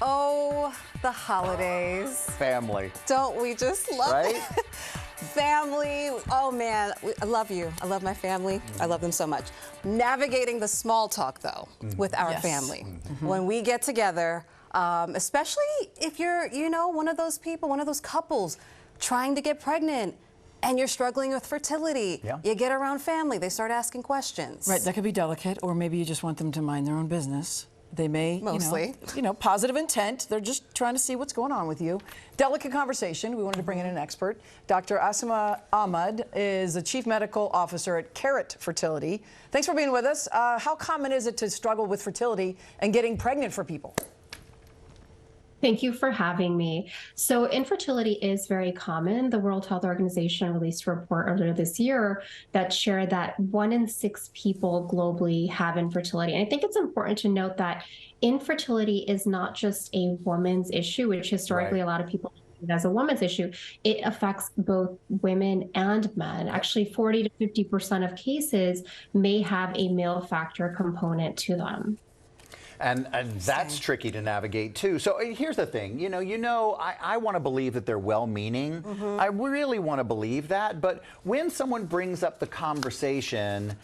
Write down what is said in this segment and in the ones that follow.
Oh, the holidays. Family. Don't we just love right? it? Family. Oh, man. I love you. I love my family. I love them so much. Navigating the small talk, though, with our family. When we get together, especially if you're, one of those people, one of those couples trying to get pregnant, and you're struggling with fertility. You get around family, they start asking questions. Right, that could be delicate, or maybe you just want them to mind their own business. They may, mostly, positive intent. They're just trying to see what's going on with you. Delicate conversation. We wanted to bring in an expert. Dr. Asima Ahmad is the Chief Medical Officer at Carrot Fertility. Thanks for being with us. How common is it to struggle with fertility and getting pregnant for people? Thank you for having me. So infertility is very common. The World Health Organization released a report earlier this year that shared that 1 in 6 people globally have infertility. And I think it's important to note that infertility is not just a woman's issue, which historically a lot of people think as a woman's issue. It affects both women and men. Actually, 40 to 50% of cases may have a male factor component to them. And that's tricky to navigate too. So here's the thing, I want to believe that they're well-meaning. I really want to believe that. But when someone brings up the conversation,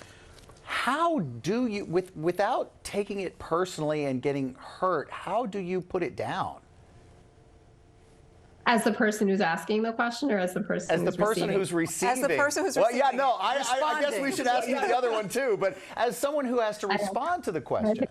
how do you, without taking it personally and getting hurt, how do you put it down? As the person who's asking the question, or as the person who's receiving? As the person who's receiving. Well, yeah, no, I guess we should ask you the other one too, but as someone who has to respond to the question.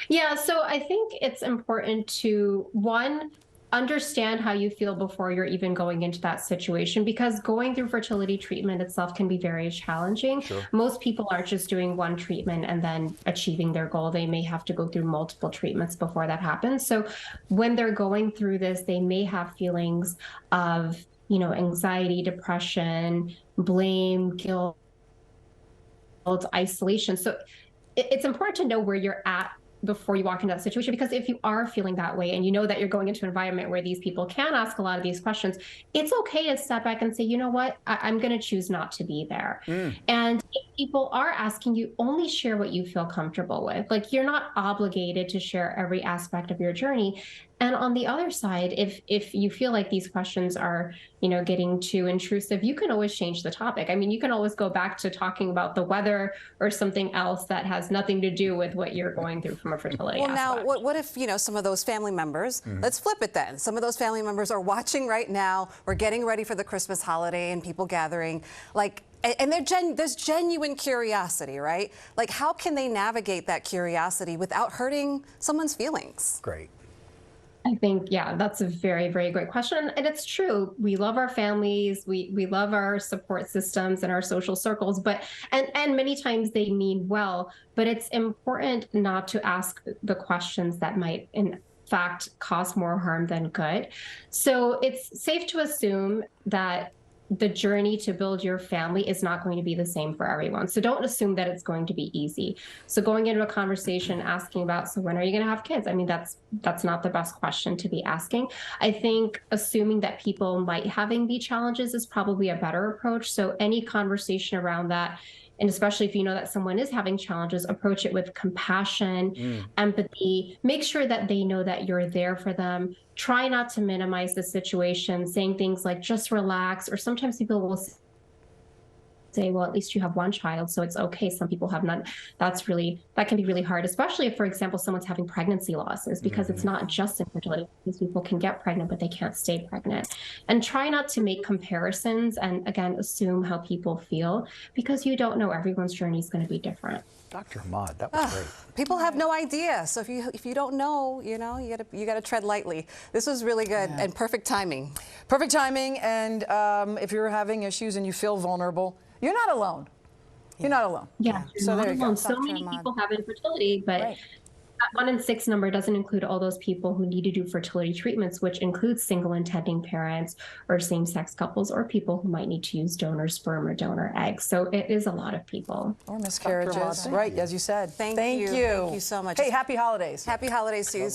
Yeah, so I think it's important to, one, understand how you feel before you're even going into that situation, because going through fertility treatment itself can be very challenging. Most people aren't just doing one treatment and then achieving their goal. They may have to go through multiple treatments before that happens. So when they're going through this, they may have feelings of, anxiety, depression, blame, guilt, isolation. So it's important to know where you're at before you walk into that situation, because if you are feeling that way and you know that you're going into an environment where these people can ask a lot of these questions, it's okay to step back and say, you know what, I'm going to choose not to be there. And if people are asking you, only share what you feel comfortable with. Like, you're not obligated to share every aspect of your journey. And on the other side, if you feel like these questions are, getting too intrusive, you can always change the topic. I mean, you can always go back to talking about the weather or something else that has nothing to do with what you're going through from a fertility aspect. Now, what if, some of those family members, let's flip it then. Some of those family members are watching right now. We're getting ready for the Christmas holiday and people gathering. And there's genuine curiosity, right? Like, how can they navigate that curiosity without hurting someone's feelings? Great. I think, that's a very, very great question. And it's true. We love our families. We love our support systems and our social circles, and many times they mean well, but it's important not to ask the questions that might, in fact, cause more harm than good. So it's safe to assume that the journey to build your family is not going to be the same for everyone. So don't assume that it's going to be easy. So going into a conversation asking about, so when are you going to have kids? I mean, that's not the best question to be asking. I think assuming that people might having the challenges is probably a better approach. So any conversation around that, and especially if you know that someone is having challenges, approach it with compassion, empathy, make sure that they know that you're there for them. Try not to minimize the situation, saying things like, just relax, or sometimes people will say, well, at least you have one child, so it's okay. Some people have none. That can be really hard, especially if, for example, someone's having pregnancy losses, because it's not just infertility. These people can get pregnant, but they can't stay pregnant. And try not to make comparisons and, again, assume how people feel, because you don't know. Everyone's journey is going to be different. Dr. Ahmad, that was great. People have no idea. So if you don't know, you gotta tread lightly. This was really good and perfect timing. Perfect timing. And if you're having issues and you feel vulnerable, you're not alone. You're not alone. Yeah, so there you go. So many people have infertility, but that 1 in 6 number doesn't include all those people who need to do fertility treatments, which includes single intending parents or same-sex couples, or people who might need to use donor sperm or donor eggs. So it is a lot of people. Or miscarriages. Right, as you said. Thank you. Thank you so much. Hey, happy holidays. Happy holidays to you.